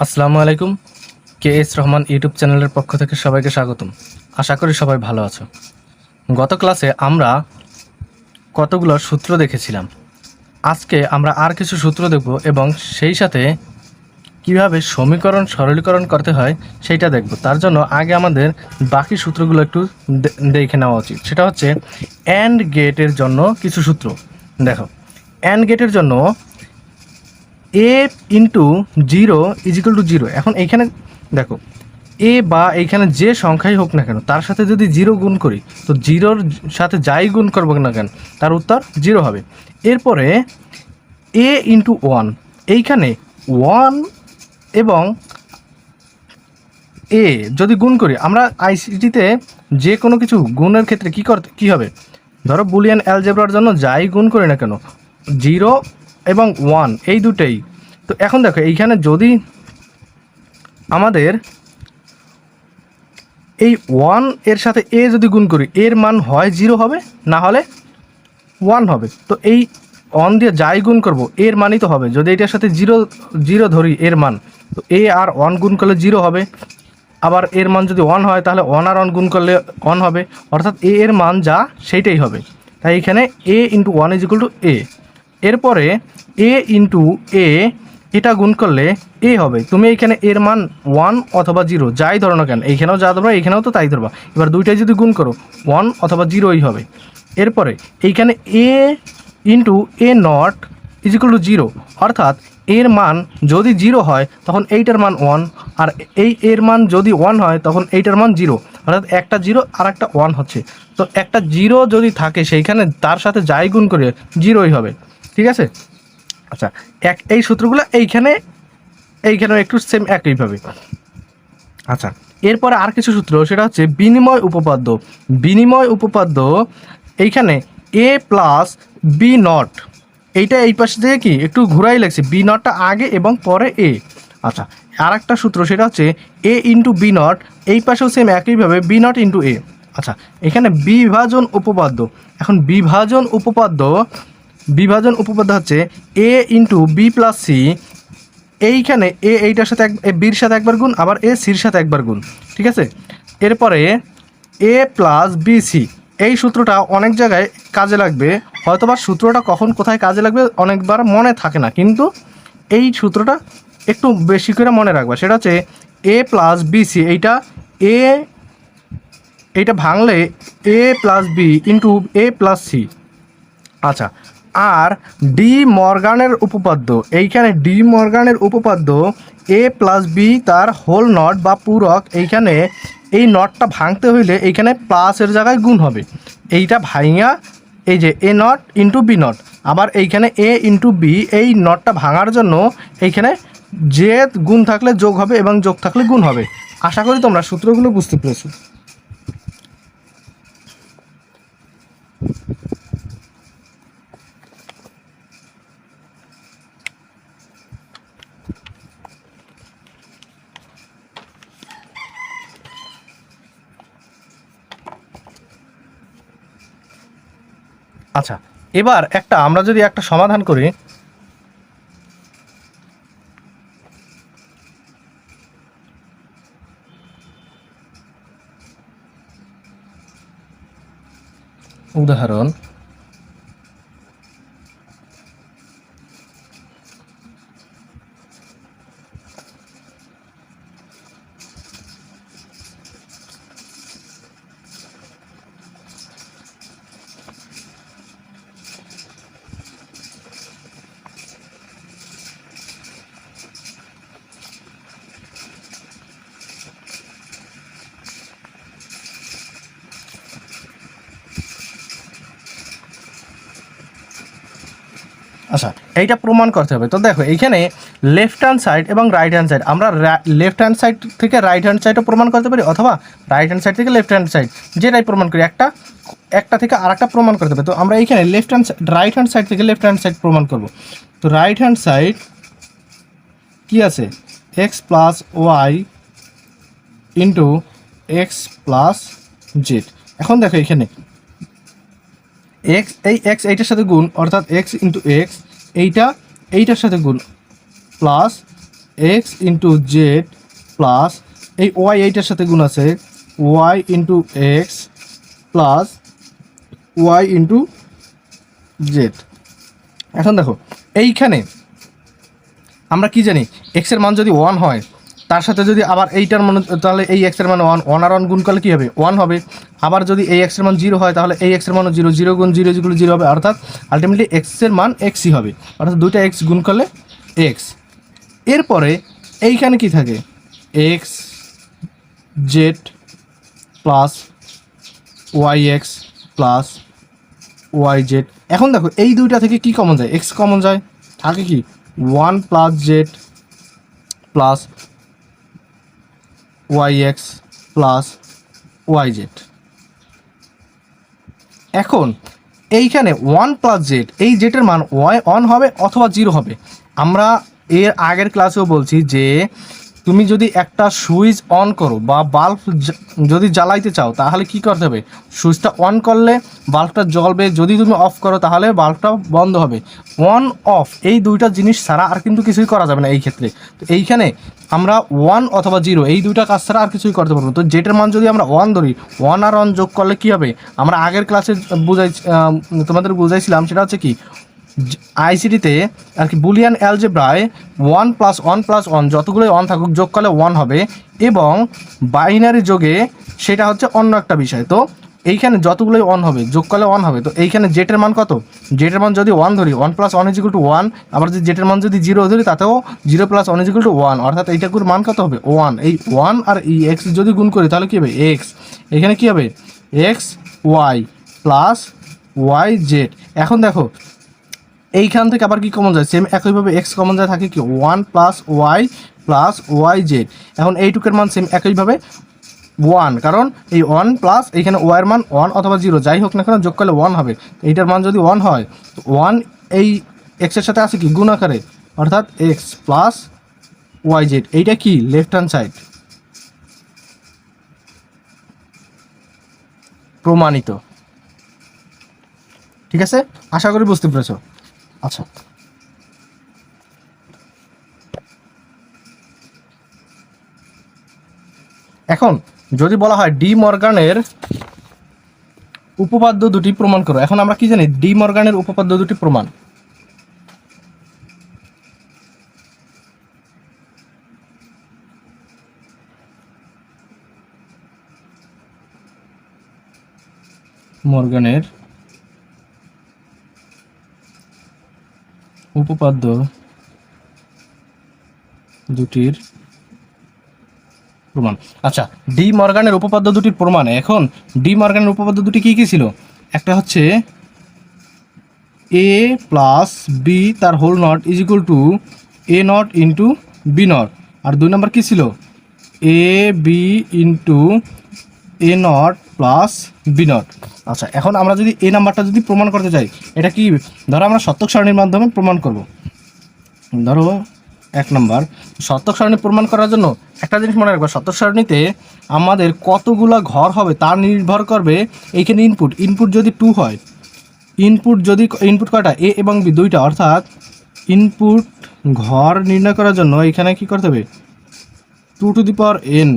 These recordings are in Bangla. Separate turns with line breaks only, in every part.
আসসালামু আলাইকুম। KS রহমান ইউটিউব চ্যানেলের পক্ষ থেকে সবাইকে স্বাগতম। আশা করি সবাই ভালো আছো। গত ক্লাসে আমরা কতগুলো সূত্র দেখেছিলাম। আজকে আমরা আর কিছু সূত্র দেখব এবং সেই সাথে কিভাবে সমীকরণ সরলীকরণ করতে হয় সেইটা দেখব। তার জন্য আগে আমাদের বাকি সূত্রগুলো একটু দেখে নেওয়া উচিত। সেটা হচ্ছে অ্যান্ড গেটের জন্য কিছু সূত্র। দেখো, অ্যান্ড গেটের জন্য a ইন্টু 0 ইজিক্যাল টু 0। এখন এইখানে দেখো, এ বা এইখানে যে সংখ্যাই হোক না কেন তার সাথে যদি 0 গুণ করি, তো 0-র সাথে যাই গুণ করবো না কেন তার উত্তর 0 হবে। এরপরে a ইন্টু 1, এইখানে 1 এবং a যদি গুণ করি, আমরা আইসিটিতে যে কোনো কিছু গুণের ক্ষেত্রে কী হবে, ধরো বুলিয়ান অ্যালজেব্রার জন্য যাই গুণ করি না কেন 0 এবং 1 এই দুটেই। তো এখন দেখো, এইখানে যদি আমাদের এই 1 এর সাথে a যদি গুণ করি, এর মান হয় 0 হবে, না হলে 1 হবে। তো এই 1 দিয়ে যাই গুণ করব এর মানই তো হবে। যদি এটার সাথে 0 ধরি এর মান, তো a আর 1 গুণ করলে 0 হবে। আবার এর মান যদি 1 হয় তাহলে 1 আর 1 গুণ করলে 1 হবে, অর্থাৎ a এর মান যা সেইটাই হবে। তাই এখানে a into 1 is equal to a। এরপরে a ইন্টু a এটা গুণ করলে a হবে। তুমি এইখানে এর মান 1 অথবা 0 যাই ধরো না কেন, এইখানেও যা ধরবা এইখানেও তো তাই ধরবা। এবার দুইটাই যদি গুণ করো 1 অথবা 0ই হবে। এরপরে এইখানে a into a not is equal to 0, অর্থাৎ এর মান যদি 0 হয় তখন এইটার মান 1, আর এর মান যদি 1 হয় তখন এইটার মান 0, অর্থাৎ একটা 0 আর একটা 1 হচ্ছে। তো একটা 0 যদি থাকে সেইখানে তার সাথে যাই গুণ করে 0ই হবে। ঠিক আছে? আচ্ছা, এই সূত্রগুলো এইখানেও একটু সেম একইভাবে। আচ্ছা, এরপরে আর কিছু সূত্র, সেটা হচ্ছে বিনিময় উপপাদ্য। বিনিময় উপপাদ্য এইখানে a প্লাস বি নট, এইটা এই পাশে থেকে কি একটু ঘুরাই লাগছে, বি নটটা আগে এবং পরে a। আচ্ছা, আর একটা সূত্র, সেটা হচ্ছে a ইন্টু বি নট, এই পাশেও সেম একইভাবে বি নট ইন্টু a। আচ্ছা, এখানে বিভাজন উপপাদ্য। এখন বিভাজন উপপাদ্য হচ্ছে a into B plus C. এইখানে এ এইটার সাথে বির সাথে একবার গুণ, আবার এ সির সাথে একবার গুণ। ঠিক আছে? এরপরে এ প্লাস বি সি, এই সূত্রটা অনেক জায়গায় কাজে লাগবে, হয়তোবা সূত্রটা কখন কোথায় কাজে লাগবে অনেকবার মনে থাকে না, কিন্তু এই সূত্রটা একটু বেশি করে মনে রাখবা। সেটা হচ্ছে এ প্লাস বি সি, এইটা ভাঙলে এ প্লাস বি ইন্টু এ প্লাস সি। আচ্ছা, আর ডি মর্গানের উপপাদ্য, এইখানে ডি মর্গানের উপপাদ্য এ প্লাস বি তার হোল নট বা পূরক, এইখানে এই নটটা ভাঙতে হইলে এইখানে প্লাসের জায়গায় গুণ হবে। এইটা ভাঙা এই যে এ নট ইন্টু বি নট, আবার এইখানে এ ইন্টু বি, এই নটটা ভাঙার জন্য এইখানে যে গুণ থাকলে যোগ হবে এবং যোগ থাকলে গুণ হবে। আশা করি তোমরা সূত্রগুলো বুঝতে পেরেছো। আচ্ছা, এবার আমরা যদি একটা সমাধান করি, উদাহরণ আচ্ছা, এইটা প্রমাণ করতে হবে। তো দেখো, এইখানে লেফট হ্যান্ড সাইড এবং রাইট হ্যান্ড সাইড, আমরা লেফট হ্যান্ড সাইড থেকে রাইট হ্যান্ড সাইডও প্রমাণ করতে পারি, অথবা রাইট হ্যান্ড সাইড থেকে লেফট হ্যান্ড সাইড, যেটাই প্রমাণ করি একটা থেকে আরেকটা প্রমাণ করতে পারি। তো আমরা এইখানে রাইট হ্যান্ড সাইড থেকে লেফট হ্যান্ড সাইড প্রমাণ করব। তো রাইট হ্যান্ড সাইড কি আছে, x plus y into x plus z. এখন দেখো, এখানে এক্স, এইটার সাথে গুণ, অর্থাৎ এক্স ইন্টু এক্স, এইটার সাথে গুণ plus x into z plus এই ওয়াই এইটার সাথে গুণ আছে y into x plus y into z. এখন দেখো এইখানে আমরা কি জানি এক্সের মান যদি 1 হয় তার সাথে যদি আবার এইটার মান, তাহলে এই এক্সের মান 1, 1 আর 1 গুণ করলে কী হবে 1 হবে। আবার যদি এই এক্সের মান 0 হয় তাহলে এই এক্সের মানও 0, 0 গুণ 0 যেগুলো 0 হবে, অর্থাৎ আলটিমেটলি এক্সের মান এক্সই হবে, অর্থাৎ দুইটা এক্স গুণ করলে এক্স। এরপরে এইখানে কি থাকে x z plus y x plus y z. এখন দেখো এই দুইটা থেকে কি কমন যায়, এক্স কমন যায়, থাকে কি 1 plus z plus y x plus y z. এখন এইখানে 1 প্লাস জেড, এই জেটের মান ওয়াই 1 হবে অথবা 0 হবে। আমরা এর আগের ক্লাসেও বলছি যে তুমি যদি একটা সুইচ অন করো বা বাল্ব যদি জ্বালাইতে চাও তাহলে কি করতে হবে, সুইচটা অন করলে বাল্বটা জ্বলবে, যদি তুমি অফ করো তাহলে বাল্বটা বন্ধ হবে। অন অফ এই দুইটা জিনিস ছাড়া আর কিন্তু কিছুই করা যাবে না এই ক্ষেত্রে। তো এইখানে আমরা 1 অথবা 0 এই দুইটা কাজ ছাড়া আর কিছুই করতে পারবো। তো যেটার মান যদি আমরা 1 ধরি, 1 আর 1 যোগ করলে কি হবে, আমরা আগের ক্লাসে তোমাদের বুঝাইছিলাম, সেটা হচ্ছে কি আইসিটিতে আর কি বুলিয়ান অ্যালজেব্রায় 1 প্লাস 1 প্লাস 1 যতগুলোই 1 থাকুক যোগ করলে 1 হবে, এবং বাইনারি যোগে সেটা হচ্ছে অন্য একটা বিষয়। তো এইখানে যতগুলোই 1 হবে যোগ করলে 1 হবে। তো এইখানে জেটের মান কত, জেটের মান যদি 1 ধরি 1 প্লাস 1 ইজিক্যাল টু 1, আবার যদি জেটের মান যদি 0 ধরি তাতেও 0 প্লাস 1 ইজিক্যাল টু 1, অর্থাৎ এইটাকুর মান কত হবে 1। এই 1 আর এই এক্স যদি গুণ করি তাহলে কী হবে এক্স, এখানে কী হবে x y plus y z. এখন দেখো এইখান থেকে আবার কি কমন যায়, সেম একইভাবে এক্স কমন যায়, থাকে কি 1 প্লাস ওয়াই জেড। এখন এইটুকের মান সেম একইভাবে 1, কারণ এই 1 প্লাস এইখানে ওয়াইয়ের মান 1 অথবা 0 যাই হোক না কেন যোগ করলে 1 হবে। এইটার মান যদি 1 হয়, 1 এই এক্সের সাথে আছে কি গুণ আকারে, অর্থাৎ এক্স প্লাস ওয়াই জেড। এইটা কি লেফট হ্যান্ড সাইড, প্রমাণিত। ঠিক আছে, আশা করি বুঝতে পেরেছো। আচ্ছা, এখন যদি বলা হয় ডি মর্গানের উপপাদ্য দুটি প্রমাণ করো। এখন আমরা কি জানি ডি মর্গানের উপপাদ্য দুটি প্রমাণ, মর্গানের উপপাদ্য দুটির প্রমাণ। আচ্ছা, ডি মর্গানের উপপাদ্য দুটির প্রমাণ। এখন ডি মর্গানের উপপাদ্য দুটি কী কী ছিল, একটা হচ্ছে এ প্লাস বি তার whole not is equal to A not into B not, আর 2 নম্বর কী ছিল A B into A not plus B not. আচ্ছা, এখন আমরা যদি এই নাম্বারটা যদি প্রমাণ করতে চাই, এটা কি ধরো আমরা সত্যক সারণীর মাধ্যমে প্রমাণ করব। ধরো 1 নম্বর, সত্যক সারণী প্রমাণ করার জন্য একটা জিনিস মনে রাখবো, সত্যক সারণীতে আমাদের কতগুলো ঘর হবে তার নির্ভর করবে এইখানে ইনপুট যদি 2 হয়, ইনপুট কয়টা এ এবং বি দুইটা, অর্থাৎ ইনপুট ঘর নির্ণয় করার জন্য এখানে কি করতে হবে 2 to the power n,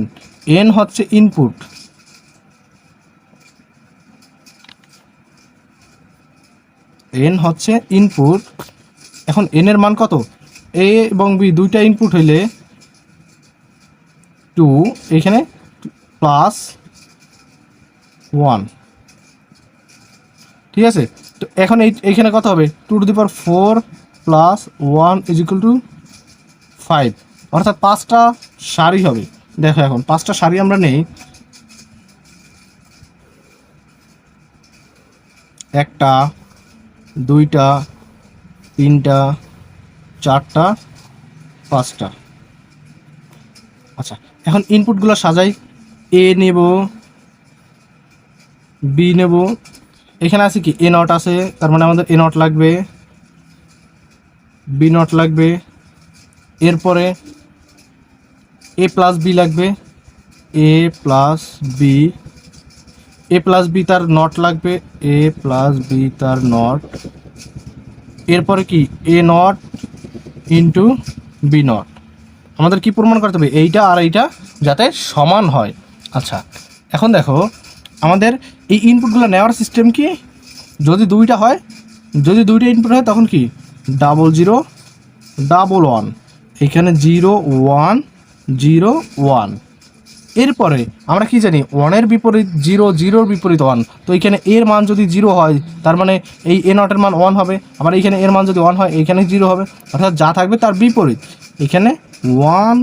n হচ্ছে ইনপুট, n হচ্ছে ইনপুট। এখন n এর মান কত, এ এবং বি দুইটা ইনপুট হইলে 2, এখানে প্লাস 1। ঠিক আছে, তো এখন এইখানে কত হবে 2 to the power 4 plus 1 is equal two 5, অর্থাৎ 5টা সারি হবে। দেখো এখন 5টা সারি আমরা নেই, 1টা 2টা 3টা 4টা 5টা। আচ্ছা, এখন ইনপুটগুলো সাজাই, এ নেব, বি নেব, এখানে আছে কি এ নট আছে, তার মানে আমাদের এ নট লাগবে, বি নট লাগবে, এরপরে এ প্লাস বি লাগবে, এ প্লাস বি তার নট লাগবে, এ প্লাস বি তার নট, এরপরে কি এ নট ইন্টু বি নট। আমাদের কি প্রমাণ করতে হবে, এইটা আর এইটা যাতে সমান হয়। আচ্ছা, এখন দেখো আমাদের এই ইনপুটগুলো নেওয়ার সিস্টেম কি, যদি দুইটা হয়, যদি দুইটা ইনপুট হয় তখন কি 0 0 1 1, এখানে 0 1 0 1। এরপরে আমরা কি জানি 1-এর বিপরীত 0, 0-র বিপরীত 1, তো এখানে এর মান যদি 0 হয় তার মানে এই এ নটের মান 1 হবে, আবার এইখানে এর মান যদি 1 হয় এইখানে 0 হবে, অর্থাৎ যা থাকবে তার বিপরীত। এখানে 1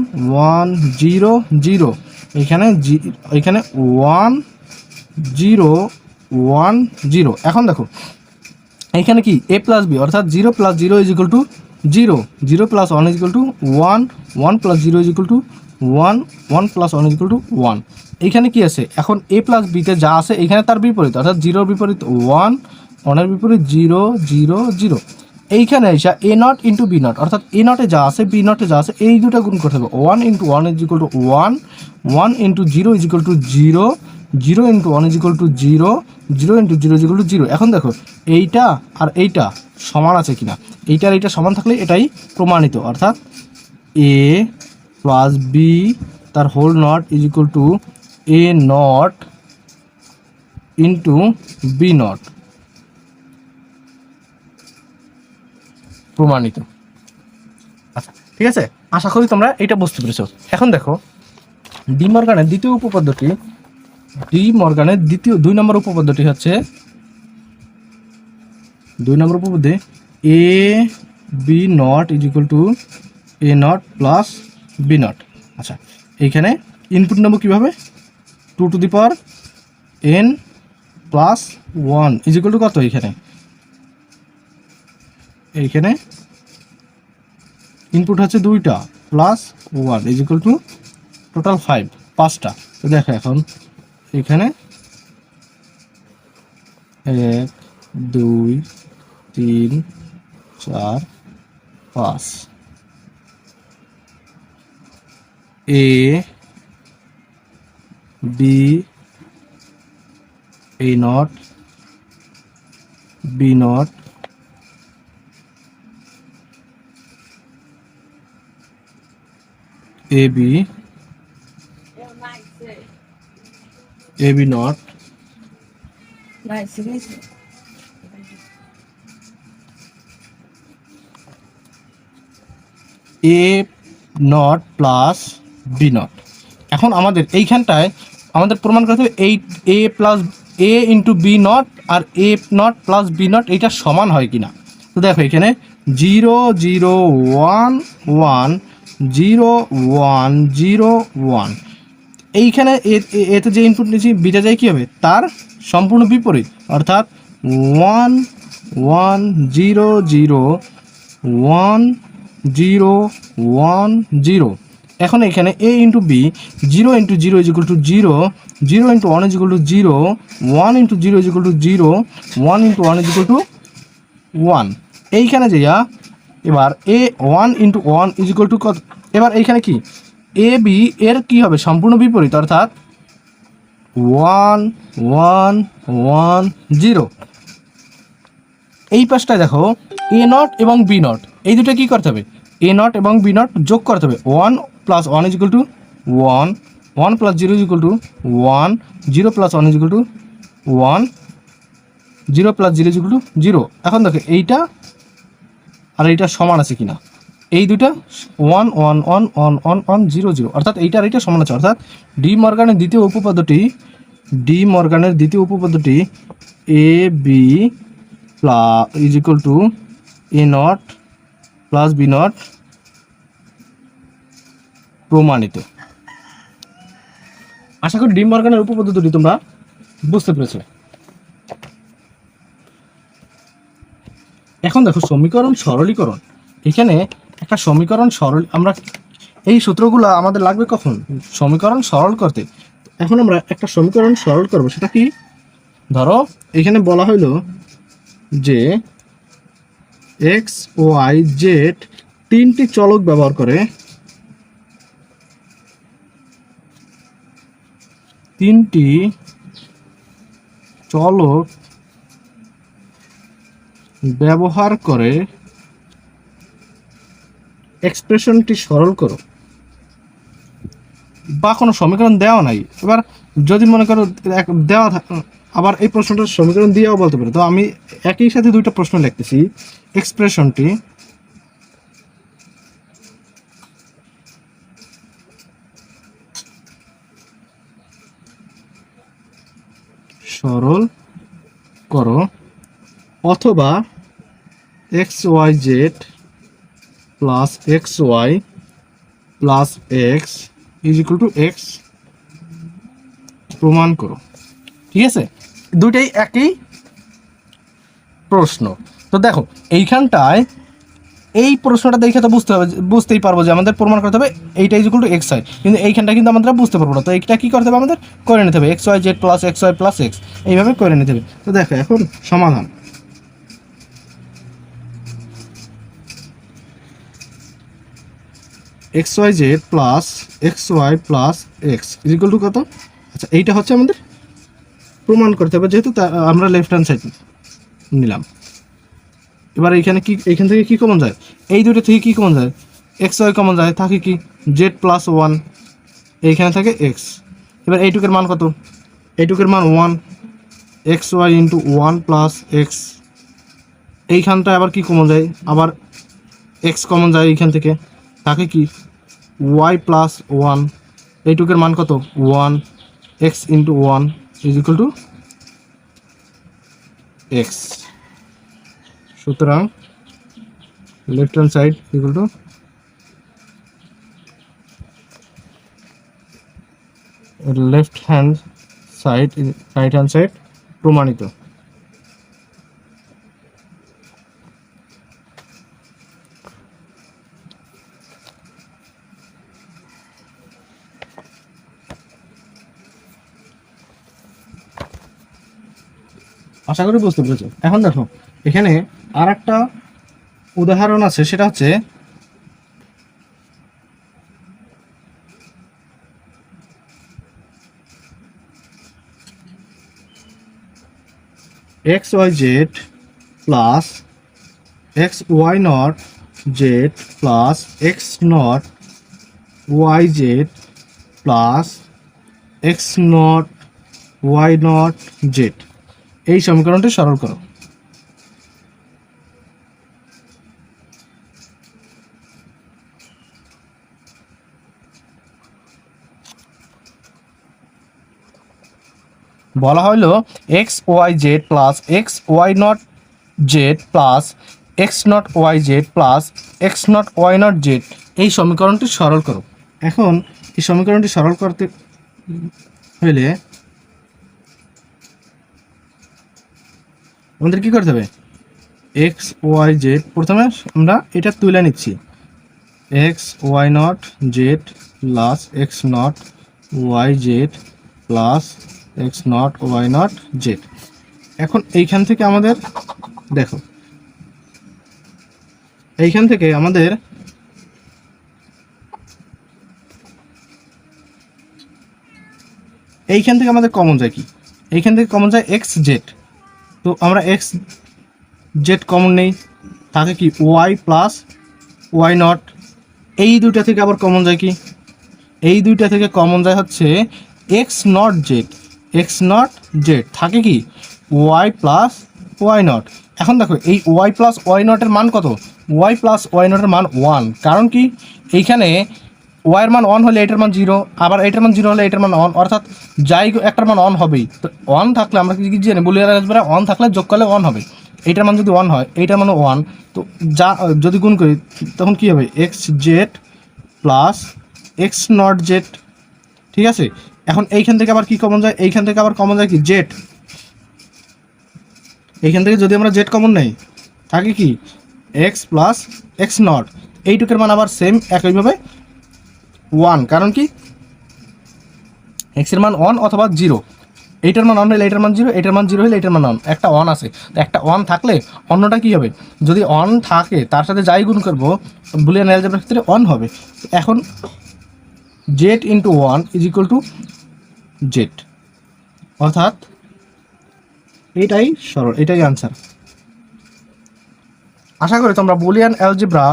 1 0 0, এখানে এখানে 1 0 1 0। এখন দেখো এইখানে কি a প্লাস বি, অর্থাৎ 0 plus 0 is equal to 0, 0 plus 1 is equal to 1, 1 plus 0 is equal to 1, 1 plus 1 is equal to 1। এইখানে কি আছে, এখন a প্লাস বিতে যা আছে এখানে তার বিপরীত, অর্থাৎ 0-র বিপরীত 1, 1-এর বিপরীত 0 0 0। এইখানে এসে a not into B not, অর্থাৎ a নটে যা আছে বি নটে যা আছে এই দুটো গুণ করতে হবে। 1 into 1 is equal to 1, 1 into 0 is equal to 0, 0 into 1 is equal to 0, 0 into 0 is equal to 0। এখন দেখো এইটা আর এইটা সমান আছে কিনা, এইটা আর এইটা সমান থাকলে এটাই প্রমাণিত, অর্থাৎ a প্লাস বি তার whole not is equal to a not into B not, প্রমাণিত। আচ্ছা ঠিক আছে, আশা করি তোমরা এটা বুঝতে পেরেছো। এখন দেখো ডি মর্গানের দ্বিতীয় উপপাদ্যটি, ডি মর্গানের দ্বিতীয় 2 নম্বর উপপাদ্যটি হচ্ছে 2 নম্বর উপপাদ্যে A B not is equal to A not plus B not. আচ্ছা এইখানে ইনপুট নেব কীভাবে, 2 to the power n plus 1 is equal to কত, এইখানে ইনপুট হচ্ছে 2টা plus 1 is equal to total 5টা। তো দেখো এখন এখানে 1 2 3 4 5, A B A not B not A B not A not plus B not. এখন আমাদের এইখানটায় আমাদের প্রমাণ করতে হবে এই A plus A into B not আর A not plus B not এইটা সমান হয় কিনা। তো দেখো এখানে 0 0 1 1 0 1 0 1, এইখানে এতে যে ইনপুট নিয়েছি বিটা যায় কী হবে, তার সম্পূর্ণ বিপরীত, অর্থাৎ 1 1 0 0 1 0 1 0। এখন এখানে a into B 0 into 0 is equal to 0, 0 into 1 is equal to 0, 1 into 0 is equal to 0, 1 into 1 is equal to 1। এইখানে যাইয়া এবার a 1 into 1 is equal to কত, এবার এইখানে কি এ বি এর কী হবে সম্পূর্ণ বিপরীত, অর্থাৎ 1 1 1 0। এই পাশটায় দেখো এ নট এবং বি নট এই দুটো কী করতে হবে, এ নট এবং বি নট যোগ করতে হবে। 1 plus 1 is equal to 1, 1 plus 0 is equal to 1, 0 plus 1 is equal to 1, 0 plus 0 is equal to 0। এখন দেখো এইটা আর এইটা সমান আছে কিনা, এই দুটা 1 1 1 1 1 1 0 0, অর্থাৎ এইটা আর এইটা সমান আছে। অর্থাৎ ডি মর্গানের দ্বিতীয় উপপাদ্যটি A B plus is equal to A not plus B not প্রমাণিত। আশা করি ডি মর্গানের উপপাদ্যটি তোমরা বুঝতে পেরেছো। এখন দেখো সমীকরণ সরলীকরণ, এখানে একটা সমীকরণ সরল, আমরা এই সূত্রগুলো আমাদের লাগবে কখন, সমীকরণ সরল করতে। এখন আমরা একটা সমীকরণ সরল করব, সেটা কি, ধরো এখানে বলা হইলো যে এক্স ওয়াই জেড 3টি চলক ব্যবহার করে 3টি চলক ব্যবহার করে এক্সপ্রেশনটি সরল করো। বা কোনো সমীকরণ দেওয়া নাই। এবার যদি মনে করো দেওয়া আবার এই প্রশ্নটার সমীকরণ দিয়েও বলতে পারে, তো আমি একই সাথে দুইটা প্রশ্ন লিখতেছি। এক্সপ্রেশনটি সরল করো অথবা x y z plus x y plus x is equal to x প্রমাণ করো। ঠিক আছে, দুইটাই একই প্রশ্ন। তো দেখো এইখানটায় এই প্রশ্নটা দেখে তো বুঝতেই পারবো যে আমাদের প্রমাণ করতে হবে এইটা is equal to x y, কিন্তু এইখানটা কিন্তু আমরা বুঝতে পারবো না। তো এইটা কী করতে হবে, আমাদের করে নিতে হবে x y z plus x y plus x, এইভাবে করে নিতে হবে। তো দেখো এখন সমাধান, x y z plus x y plus x is equal to কত? আচ্ছা এইটা হচ্ছে আমাদের প্রমাণ করতে হবে, যেহেতু আমরা লেফট হ্যান্ড সাইড নিলাম। এবার এইখানে কি, এইখান থেকে কি কমন যায়, এই দুটো থেকে কি কমন যায়, এক্স ওয়াই কমন যায়, থাকে কি জেড প্লাস ওয়ান, এইখানে থাকে এক্স। এবার এইটুকের মান কত, এইটুকের মান one, x y into one plus x. এইখানটায় আবার কি কমন যায়, আবার এক্স কমন যায় এইখান থেকে, থাকে কি ওয়াই প্লাস ওয়ান, এইটুকের মান কত one, X into one is equal to X. সুতরাং left hand side equal to left hand side, right hand side প্রমাণিত। আশা করি বুঝতে পেরেছো। এখন দেখো এখানে আর একটা উদাহরণ আছে, সেটা হচ্ছে x y z plus x y not z plus x not y z plus x not y not z, এই সমীকরণটি সরল করো। বলা হলো x y z plus x y not z plus x not y z plus x not y not z, এই সমীকরণটি সরল করো। এখন এই সমীকরণটি সরল করতে হলে আমাদের কী করতে হবে, এক্স ওয়াই জেড প্রথমে আমরা এটা তুলে নিচ্ছি, x y not z plus x not y z plus x not y not z. এখন এইখান থেকে আমাদের দেখো, এইখান থেকে আমাদের কমন যায় কি, এইখান থেকে কমন যায় এক্স জেড। তো আমরা এক্স জেড কমন নেই, থাকে কি ওয়াই প্লাস ওয়াই নট। এই দুইটা থেকে আবার কমন যায় কি, এই দুইটা থেকে কমন যায় হচ্ছে x not Z, x not Z, থাকে কি ওয়াই প্লাস ওয়াই নট। এখন দেখো এই ওয়াই প্লাস ওয়াই নটের মান কত, ওয়াই প্লাস ওয়াই নটের মান ওয়ান, কারণ কি এইখানে ওয়াইয়ের মান অন হলে এটার মান জিরো, আবার এটার মান জিরো হলে এটার মান অন, অর্থাৎ যাই একটার মান অন হবেই। তো অন থাকলে আমরা কি জানি বুলিয়ান অ্যালজেব্রা অন থাকলে যোগ করলে অন হবে, এইটার মান যদি ওয়ান হয় এইটার মানে ওয়ান, তো যা যদি গুণ করি তখন কী হবে x z plus x not Z. ঠিক আছে, এখন এইখান থেকে আবার কি কমন যায়, এইখান থেকে আবার কমন যায় কি জেড, এইখান থেকে যদি আমরা জেড কমন নেই থাকে কি এক্স প্লাস এক্স নট, এইটুকের মান আবার সেম একইভাবে ওয়ান, কারণ কি এক্সের মান অন অথবা জিরো, এইটার মান অন হলে এইটার মান জিরো, এইটার মান জিরো হলে এইটার মান অন, একটা অন আছে, তো একটা অন থাকলে অন্যটা কী হবে, যদি অন থাকে তার সাথে যাই গুণ করবো বুলিয়ান অ্যালজেব্রার ক্ষেত্রে অন হবে। এখন Z into one is equal to Z, অর্থাৎ এইটাই সরল, এটাই আনসার। আশা করি তোমরা বুলিয়ান অ্যালজেব্রা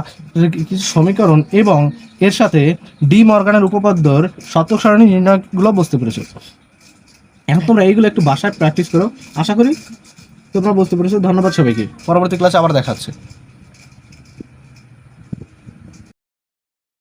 কিছু সমীকরণ এবং এর সাথে ডি মর্গানের উপপাদ্যর শতক সারণী নির্ণয়গুলো বুঝতে পেরেছো। এখন তোমরা এইগুলো একটু বাসায় প্র্যাকটিস করো, আশা করি তোমরা বুঝতে পেরেছো। ধন্যবাদ সবাইকে, পরবর্তী ক্লাসে আবার দেখাচ্ছে।